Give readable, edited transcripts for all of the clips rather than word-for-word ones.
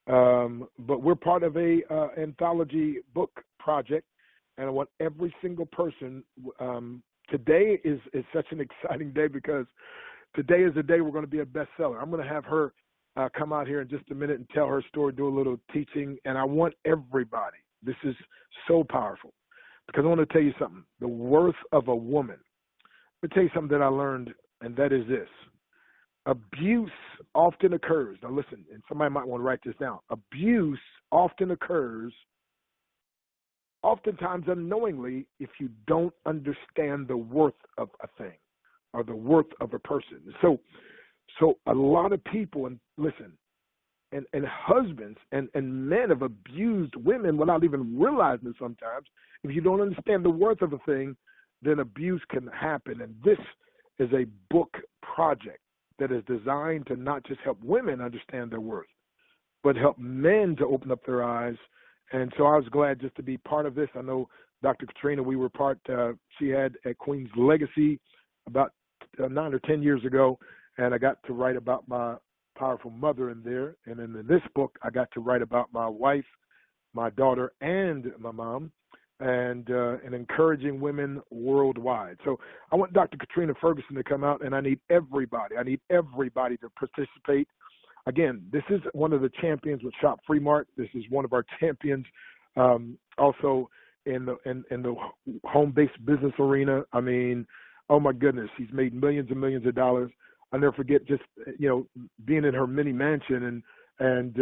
But we're part of a anthology book project, and I want every single person. Today is such an exciting day because today is the day we're going to be a bestseller. I'm going to have her come out here in just a minute and tell her story, do a little teaching, and I want everybody. This is so powerful because I want to tell you something. The worth of a woman. Let me tell you something that I learned, and that is this. Abuse often occurs. Now listen, and somebody might want to write this down. Abuse often occurs, oftentimes unknowingly, if you don't understand the worth of a thing or the worth of a person. So a lot of people, and listen, and husbands and men have abused women without even realizing it sometimes. If you don't understand the worth of a thing, then abuse can happen. And this is a book project that is designed to not just help women understand their worth, but help men to open up their eyes. And so I was glad just to be part of this. I know Dr. Katrina, we were part, she had at Queen's Legacy about 9 or 10 years ago, and I got to write about my powerful mother in there. And then in this book, I got to write about my wife, my daughter, and my mom, and encouraging women worldwide. So I want Dr. Katrina Ferguson to come out, and I need everybody to participate. Again, this is one of the champions with Shop Free Mart. This is one of our champions also in the home-based business arena. I mean, oh my goodness, she's made millions and millions of dollars. I'll never forget just, being in her mini mansion and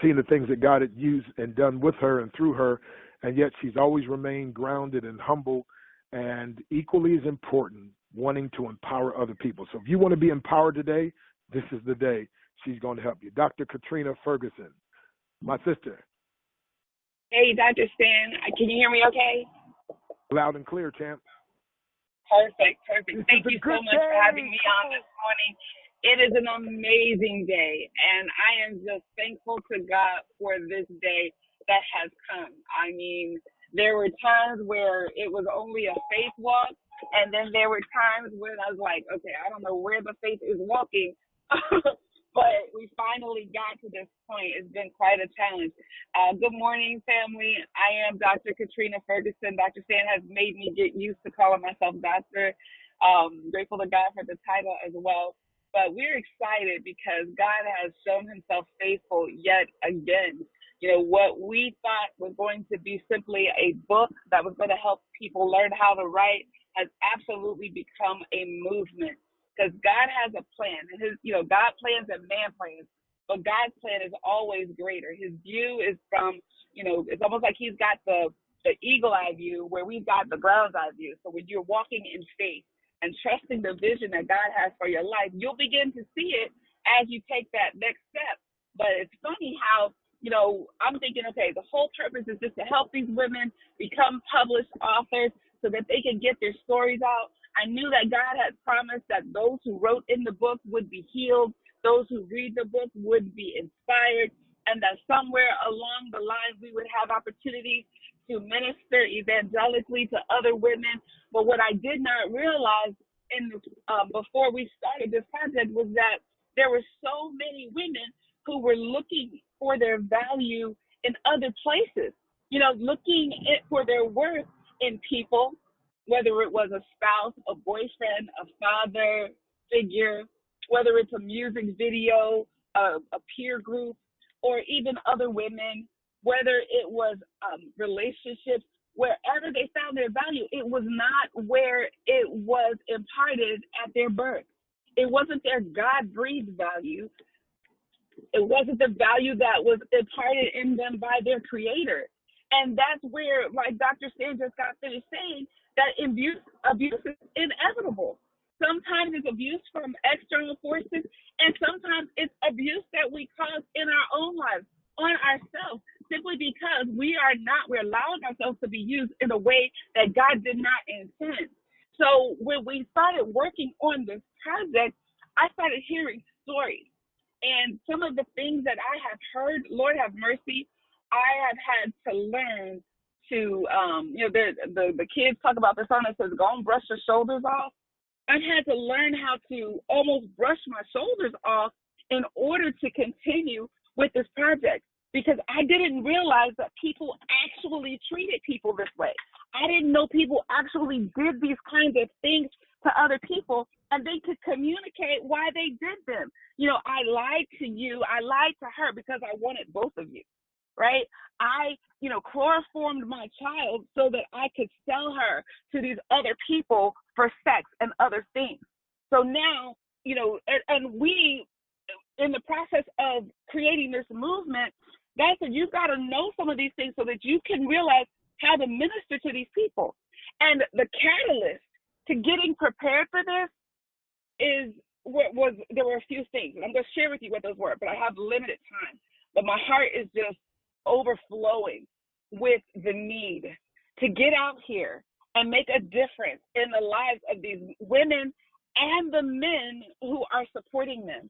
seeing the things that God had used and done with her and through her. And yet she's always remained grounded and humble, and equally as important, wanting to empower other people. So if you want to be empowered today, this is the day she's going to help you. Dr. Katrina Ferguson, my sister. Hey, Dr. Stan, can you hear me okay? Loud and clear, champ. Perfect. Thank you so much for having me on this morning. It is an amazing day, and I am just thankful to God for this day that has come. I mean, there were times where it was only a faith walk, and then there were times when I was like, okay, I don't know where the faith is walking, but we finally got to this point. It's been quite a challenge. Good morning, family. I am Dr. Katrina Ferguson. Dr. Stan has made me get used to calling myself doctor. Grateful to God for the title as well. But we're excited because God has shown himself faithful yet again. What we thought was going to be simply a book that was going to help people learn how to write has absolutely become a movement, because God has a plan. And God plans and man plans, but God's plan is always greater. His view is from, it's almost like he's got the eagle eye view where we've got the ground's eye view. So when you're walking in faith and trusting the vision that God has for your life, you'll begin to see it as you take that next step. But it's funny how, I'm thinking, okay, the whole purpose is just to help these women become published authors so that they can get their stories out. I knew that God had promised that those who wrote in the book would be healed, those who read the book would be inspired, and that somewhere along the line we would have opportunities to minister evangelically to other women. But what I did not realize before we started this project was that there were so many women who were looking for their value in other places, looking for their worth in people, whether it was a spouse, a boyfriend, a father figure, whether it's a music video, a peer group, or even other women, whether it was relationships, wherever they found their value, it was not where it was imparted at their birth. It wasn't their God-breathed value. It wasn't the value that was imparted in them by their creator. And that's where, like Dr. Stan just got finished saying, that abuse is inevitable. Sometimes it's abuse from external forces, and sometimes it's abuse that we cause in our own lives, on ourselves, simply because we're allowing ourselves to be used in a way that God did not intend. So when we started working on this project, I started hearing stories. And some of the things that I have heard, Lord have mercy, I have had to learn to, the kids talk about the song that says, go and brush your shoulders off. I've had to learn how to almost brush my shoulders off in order to continue with this project because I didn't realize that people actually treated people this way. I didn't know people actually did these kinds of things to other people, and they could communicate why they did them. I lied to you, I lied to her because I wanted both of you, right? I, chloroformed my child so that I could sell her to these other people for sex and other things. So now, and we, in the process of creating this movement, God said, you've got to know some of these things so that you can realize how to minister to these people. And the catalyst to getting prepared for this there were a few things. And I'm going to share with you what those were, but I have limited time. But my heart is just overflowing with the need to get out here and make a difference in the lives of these women and the men who are supporting them.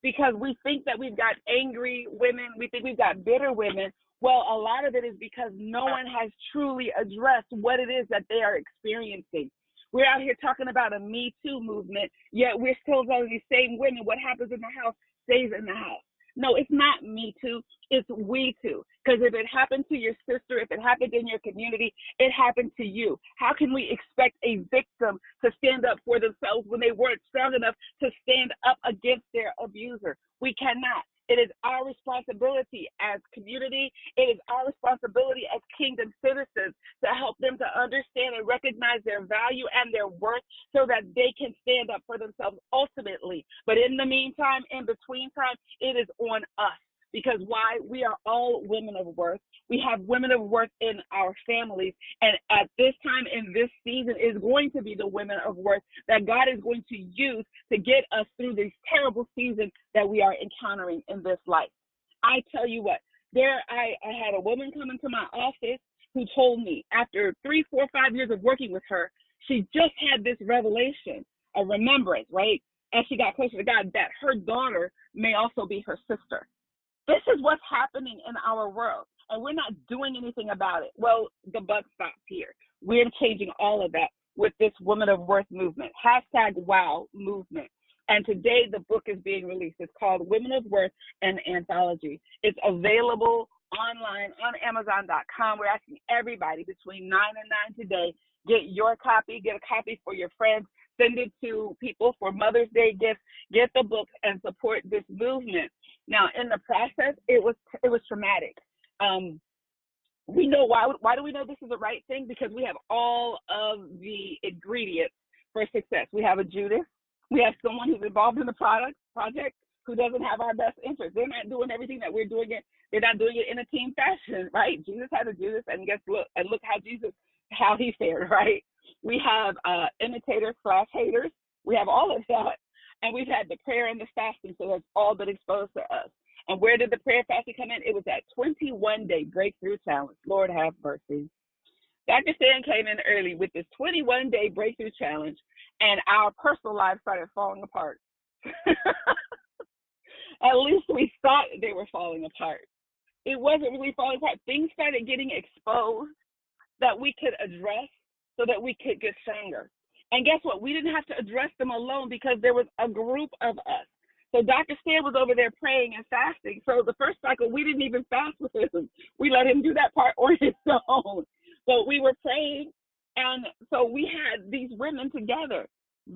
Because we think that we've got angry women, we think we've got bitter women. Well, a lot of it is because no one has truly addressed what it is that they are experiencing. We're out here talking about a Me Too movement, yet we're still telling these same women what happens in the house stays in the house. No, it's not Me Too, it's We Too. Because if it happened to your sister, if it happened in your community, it happened to you. How can we expect a victim to stand up for themselves when they weren't strong enough to stand up against their abuser? We cannot. It is our responsibility as community. It is our responsibility as kingdom citizens to help them to understand and recognize their value and their worth so that they can stand up for themselves ultimately. But in the meantime, in between time, it is on us. Because why? We are all women of worth. We have women of worth in our families. And at this time in this season is going to be the women of worth that God is going to use to get us through this terrible season that we are encountering in this life. I tell you what, I had a woman come into my office who told me after 3, 4, 5 years of working with her, she just had this revelation, a remembrance, right? As she got closer to God, that her daughter may also be her sister. This is what's happening in our world, and we're not doing anything about it. Well, the buck stops here. We're changing all of that with this Women of Worth movement, #WOW movement. And today the book is being released. It's called Women of Worth, an Anthology. It's available online on Amazon.com. We're asking everybody between 9 and 9 today, get your copy, get a copy for your friends, send it to people for Mother's Day gifts, get the book and support this movement. Now, in the process, it was traumatic. We know why do we know this is the right thing? Because we have all of the ingredients for success. We have a Judas. We have someone who's involved in the project who doesn't have our best interest. They're not doing everything that we're doing it. They're not doing it in a team fashion, right? Jesus had a Judas, and look how he fared, right? We have imitators/haters. We have all of that. And we've had the prayer and the fasting, so that's all been exposed to us. And where did the prayer fasting come in? It was that 21-day breakthrough challenge. Lord have mercy. Dr. Stan came in early with this 21-day breakthrough challenge, and our personal lives started falling apart. At least we thought they were falling apart. It wasn't really falling apart. Things started getting exposed that we could address so that we could get stronger. And guess what? We didn't have to address them alone because there was a group of us. So Dr. Stan was over there praying and fasting. So the first cycle, we didn't even fast with him. We let him do that part on his own. But we were praying. And so we had these women together,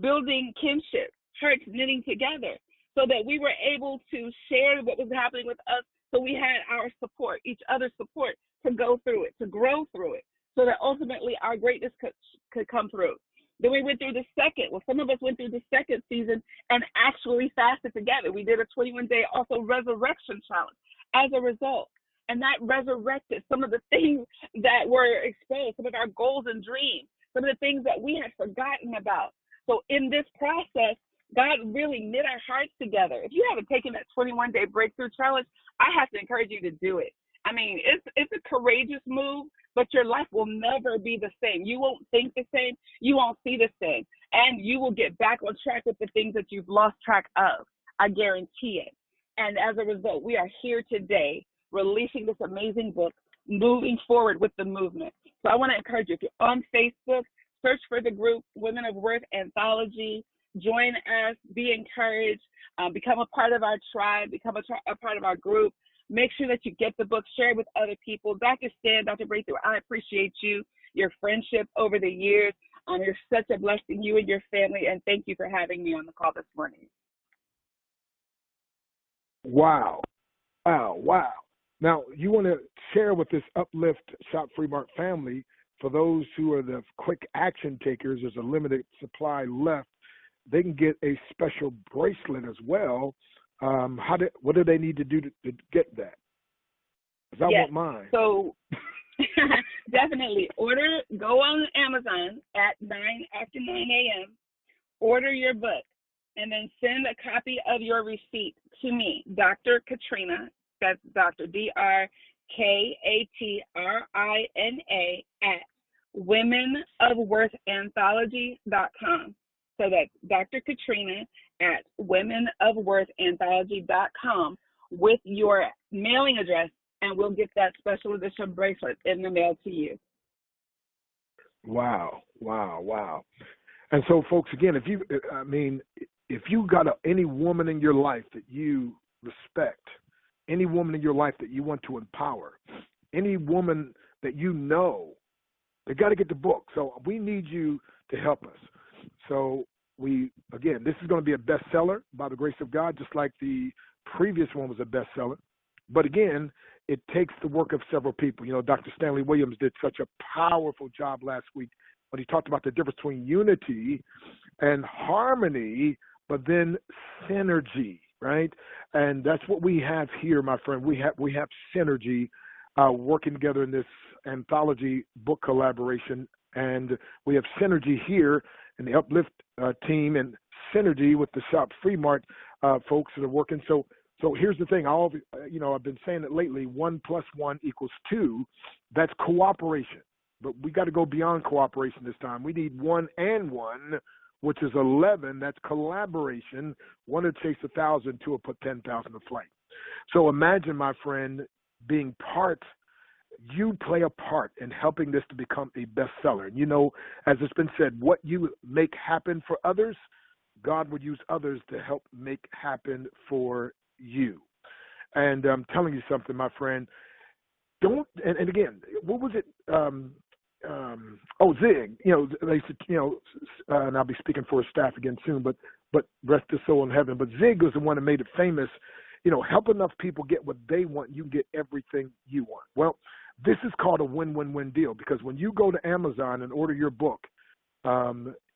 building kinship, hearts knitting together, so that we were able to share what was happening with us. So we had our support, each other's support, to go through it, to grow through it, so that ultimately our greatness could come through. Then we went through the second. Well, some of us went through the second season and actually fasted together. We did a 21-day also resurrection challenge as a result. And that resurrected some of the things that were exposed, some of our goals and dreams, some of the things that we had forgotten about. So in this process, God really knit our hearts together. If you haven't taken that 21-day breakthrough challenge, I have to encourage you to do it. I mean, it's a courageous move, but your life will never be the same. You won't think the same. You won't see the same. And you will get back on track with the things that you've lost track of. I guarantee it. And as a result, we are here today releasing this amazing book, moving forward with the movement. So I want to encourage you, if you're on Facebook, search for the group Women of Worth Anthology. Join us, be encouraged, become a part of our tribe, become a part of our group. Make sure that you get the book, share it with other people. Dr. Stan, Dr. Breakthrough, I appreciate you, your friendship over the years. You're such a blessing, you and your family, and thank you for having me on the call this morning. Wow. Wow. Wow. Now, you want to share with this Uplift Shop Free Mart family, for those who are the quick action takers, there's a limited supply left. They can get a special bracelet as well. What do they need to do to get that? Because I want mine. So definitely go on Amazon after 9 a.m., order your book, and then send a copy of your receipt to me, Dr. Katrina. That's Dr. DrKatrina at womenofworthanthology.com. So that's Dr. Katrina at womenofworthanthology.com with your mailing address, and we'll get that special edition bracelet in the mail to you. Wow. And so, folks, again, if you got any woman in your life that you respect, any woman in your life that you want to empower, any woman that you know, they got to get the book. So we need you to help us. So this is going to be a bestseller by the grace of God, just like the previous one was a bestseller. But again, it takes the work of several people. Dr. Stanley Williams did such a powerful job last week when he talked about the difference between unity and harmony, but then synergy, right? And that's what we have here, my friend. We have synergy working together in this anthology book collaboration, and we have synergy here in the Uplift team, and synergy with the Shop Free Mart folks that are working. So here's the thing. I've been saying it lately. 1 + 1 = 2. That's cooperation. But we got to go beyond cooperation this time. We need 1 and 1, which is 11. That's collaboration. 1 to chase 1,000, 2 will put 10,000 to flight. So imagine, my friend, being you play a part in helping this to become a bestseller. And as it's been said, what you make happen for others, God would use others to help make happen for you. And I'm telling you something, my friend. And again, what was it? Zig. They said, and I'll be speaking for his staff again soon. But rest his soul in heaven. But Zig was the one that made it famous. Help enough people get what they want, you get everything you want. Well, this is called a win-win-win deal, because when you go to Amazon and order your book,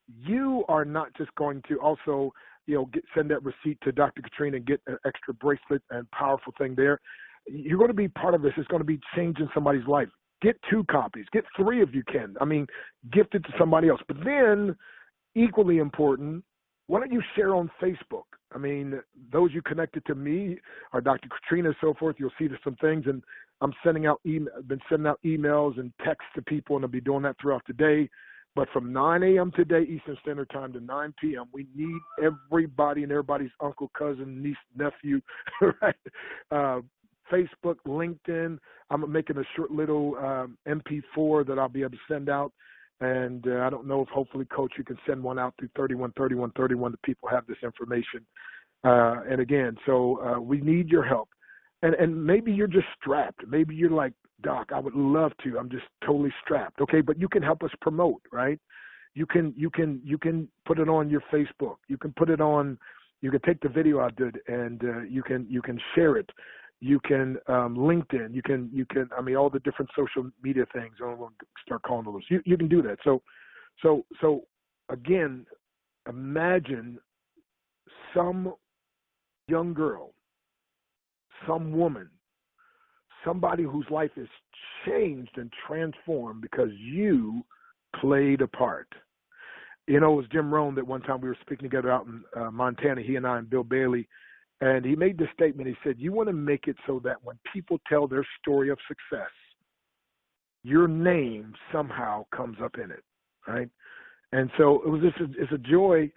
you are not just going to also, send that receipt to Dr. Katrina and get an extra bracelet and powerful thing there. You're going to be part of this. It's going to be changing somebody's life. Get 2 copies. Get 3 if you can. Gift it to somebody else. But then, equally important, why don't you share on Facebook? Those you connected to me or Dr. Katrina and so forth, you'll see there's some things, and I'm been sending out emails and texts to people, and I'll be doing that throughout the day. But from 9 a.m. today, Eastern Standard Time, to 9 p.m., we need everybody and everybody's uncle, cousin, niece, nephew, right? Facebook, LinkedIn. I'm making a short little MP4 that I'll be able to send out. And I don't know if hopefully, Coach, you can send one out through 313131 that people have this information. And again, so we need your help. And maybe you're just strapped. Maybe you're like, Doc, I would love to. I'm just totally strapped. Okay, but you can help us promote, right? You can put it on your Facebook. You can put it on. You can take the video I did, and you can share it. You can LinkedIn. You can all the different social media things. I don't want to start calling those. You can do that. So again, imagine some young girl, some woman, somebody whose life is changed and transformed because you played a part. It was Jim Rohn that one time we were speaking together out in Montana, he and I and Bill Bailey, and he made this statement. He said, you want to make it so that when people tell their story of success, your name somehow comes up in it, right? And so it's a joy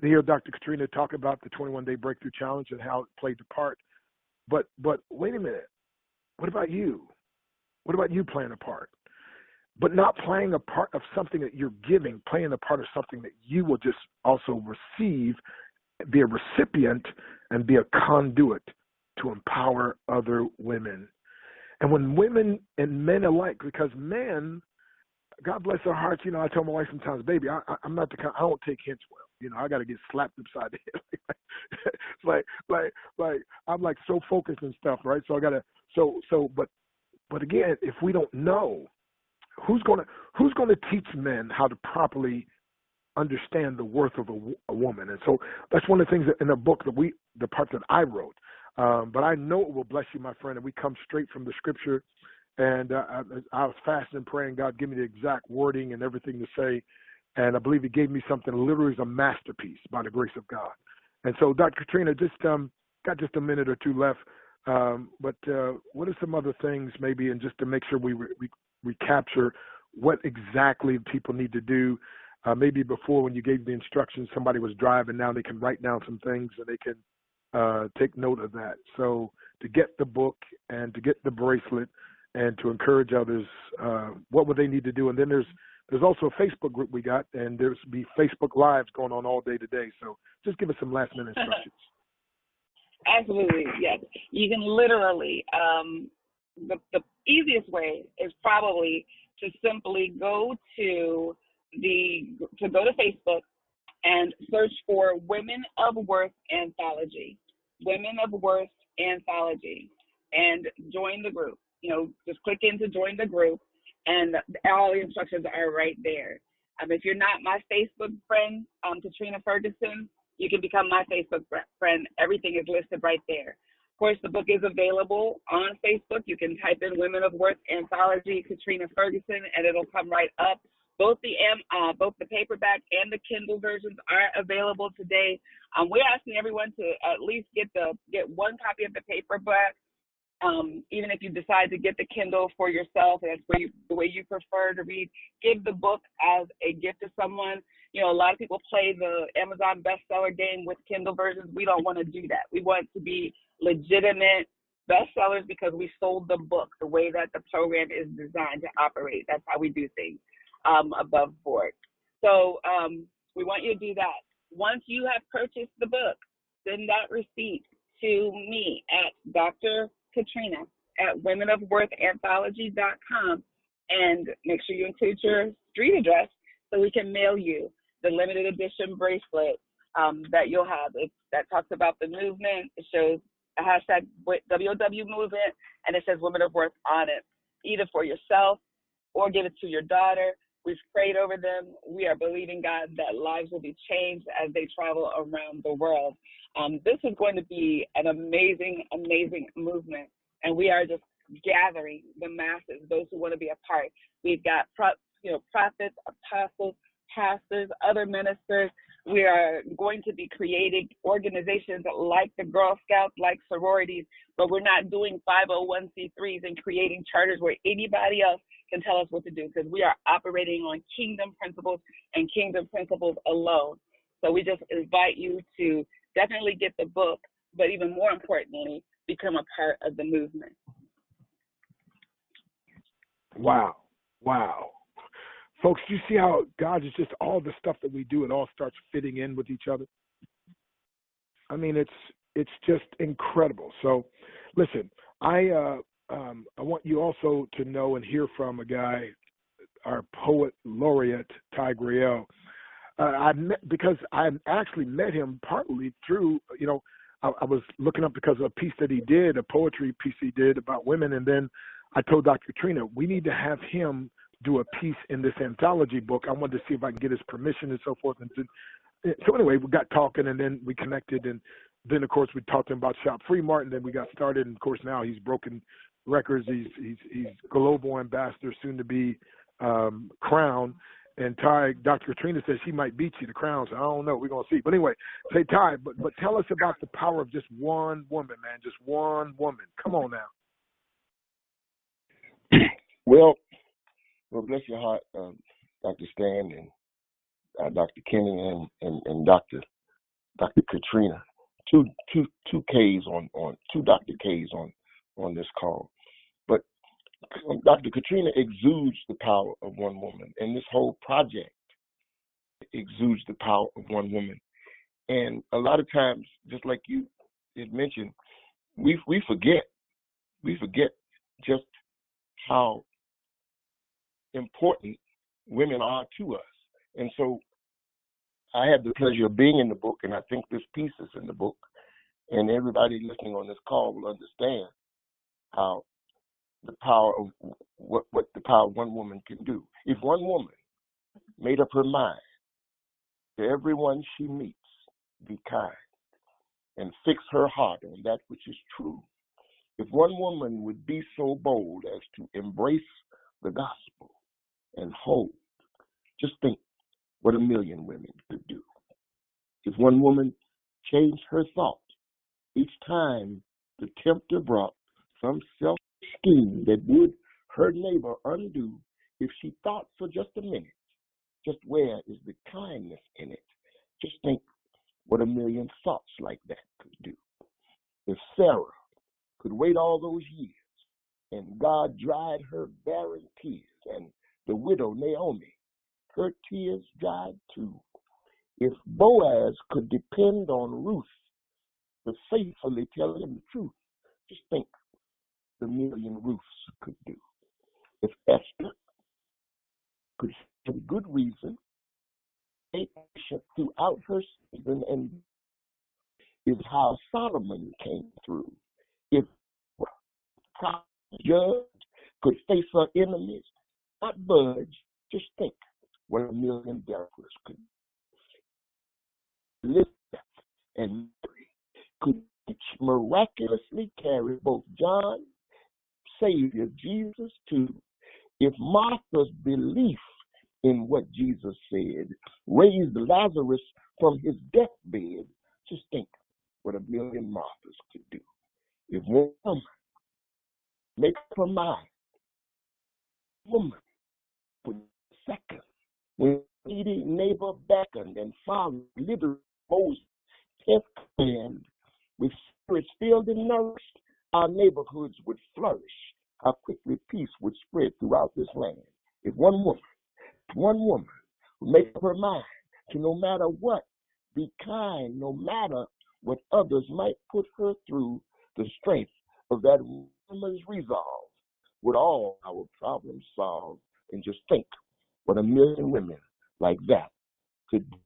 to hear Dr. Katrina talk about the 21-day breakthrough challenge and how it played a part. But wait a minute. What about you? What about you playing a part? But not playing a part of something that you're giving, playing a part of something that you will just also receive, be a recipient, and be a conduit to empower other women. And when women and men alike, because men, God bless their hearts, I tell my wife sometimes, baby, I'm not the kind, I don't take hints well. I got to get slapped upside the head. It's like I'm like so focused and stuff, right? So I got to, but again, if we don't know, who's going to teach men how to properly understand the worth of a woman? And so that's one of the things that in the book the part that I wrote. But I know it will bless you, my friend, and we come straight from the scripture. And I was fasting and praying, God, give me the exact wording and everything to say. And I believe he gave me something literally is a masterpiece by the grace of God. And so, Dr. Katrina, just got just a minute or two left. But what are some other things maybe, and just to make sure we recapture what exactly people need to do? Maybe before when you gave the instructions, somebody was driving. Now they can write down some things and they can take note of that. So to get the book and to get the bracelet and to encourage others, what would they need to do? And then there's also a Facebook group we got, and there's be Facebook Lives going on all day today. So just give us some last minute instructions. Absolutely, yes. You can literally, the easiest way is probably to simply go to Facebook and search for Women of Worth Anthology, Women of Worth Anthology, and join the group. Just click in to join the group, and all the instructions are right there. If you're not my Facebook friend, Katrina Ferguson, you can become my Facebook friend. Everything is listed right there. Of course, the book is available on Facebook. You can type in Women of Worth Anthology, Katrina Ferguson, and it'll come right up. Both the paperback and the Kindle versions are available today. We're asking everyone to at least get one copy of the paperback. Even if you decide to get the Kindle for yourself, and that's the way you prefer to read, give the book as a gift to someone. A lot of people play the Amazon bestseller game with Kindle versions. We don't want to do that. We want to be legitimate bestsellers because we sold the book the way that the program is designed to operate. That's how we do things above board. So we want you to do that. Once you have purchased the book, send that receipt to me at Dr. Katrina at womenofworthanthology.com, and make sure you include your street address so we can mail you the limited edition bracelet that you'll have. That talks about the movement. It shows a hashtag WOW movement, and it says Women of Worth on it, either for yourself or give it to your daughter. We've prayed over them. We are believing, God, that lives will be changed as they travel around the world. This is going to be an amazing, amazing movement, and we are just gathering the masses, those who want to be a part. We've got prophets, apostles, pastors, other ministers. We are going to be creating organizations like the Girl Scouts, like sororities, but we're not doing 501c3s and creating charters where anybody else can tell us what to do, because we are operating on kingdom principles and kingdom principles alone. So we just invite you to definitely get the book, but even more importantly, become a part of the movement. Wow. Folks, do you see how God is just all the stuff that we do, it all starts fitting in with each other? I mean, it's just incredible. So listen, I want you also to know and hear from a guy, our poet laureate, Ty Griel. Because I actually met him partly through, I was looking up because of a piece that he did, a poetry piece he did about women. And then I told Dr. Katrina, we need to have him do a piece in this anthology book. I wanted to see if I can get his permission and so forth. And so anyway, we got talking, and then we connected. And then, of course, we talked to him about Shop Free Mart, and then we got started. And, of course, now he's broken records. He's global ambassador, soon to be crown. And Ty, Dr. Katrina says she might beat you to crown, so I don't know. We're going to see. But anyway, say, Ty, but tell us about the power of just one woman, man, just one woman. Come on now. Well, bless your heart, Dr. Stan and Dr. Kenny and Dr. Katrina. Two K's on two Dr. K's on this call. But Dr. Katrina exudes the power of one woman, and this whole project exudes the power of one woman. And a lot of times, just like you had mentioned, we forget just how important women are to us. And so I had the pleasure of being in the book, and I think this piece is in the book, and everybody listening on this call will understand how the power of what the power of one woman can do. If one woman made up her mind to everyone she meets, be kind and fix her heart on that which is true. If one woman would be so bold as to embrace the gospel and hold, just think what a million women could do. If one woman changed her thought each time the tempter brought some selfish scheme that would her neighbor undo, if she thought for just a minute, just where is the kindness in it? Just think what a million thoughts like that could do. If Sarah could wait all those years and God dried her barren tears, and the widow Naomi, her tears dried too. If Boaz could depend on Ruth to faithfully tell him the truth, just think the million Ruths could do. If Esther could have good reason, stay patient throughout her season, and is how Solomon came through. If prophet judge could face her enemies, not budge, just think what a million Deborahs could do. Elizabeth and Mary could each miraculously carry both John, Savior Jesus, too. If Martha's belief in what Jesus said raised Lazarus from his deathbed, just think what a million Marthas could do. If one woman makes up her mind, woman for a second, when needy neighbor beckoned and found literally Moses' 10th command, with spirits filled and nourished, our neighborhoods would flourish. How quickly peace would spread throughout this land. If one woman would make up her mind to no matter what, be kind no matter what others might put her through, the strength of that woman's resolve would all our problems solve. And just think what a million women like that could do.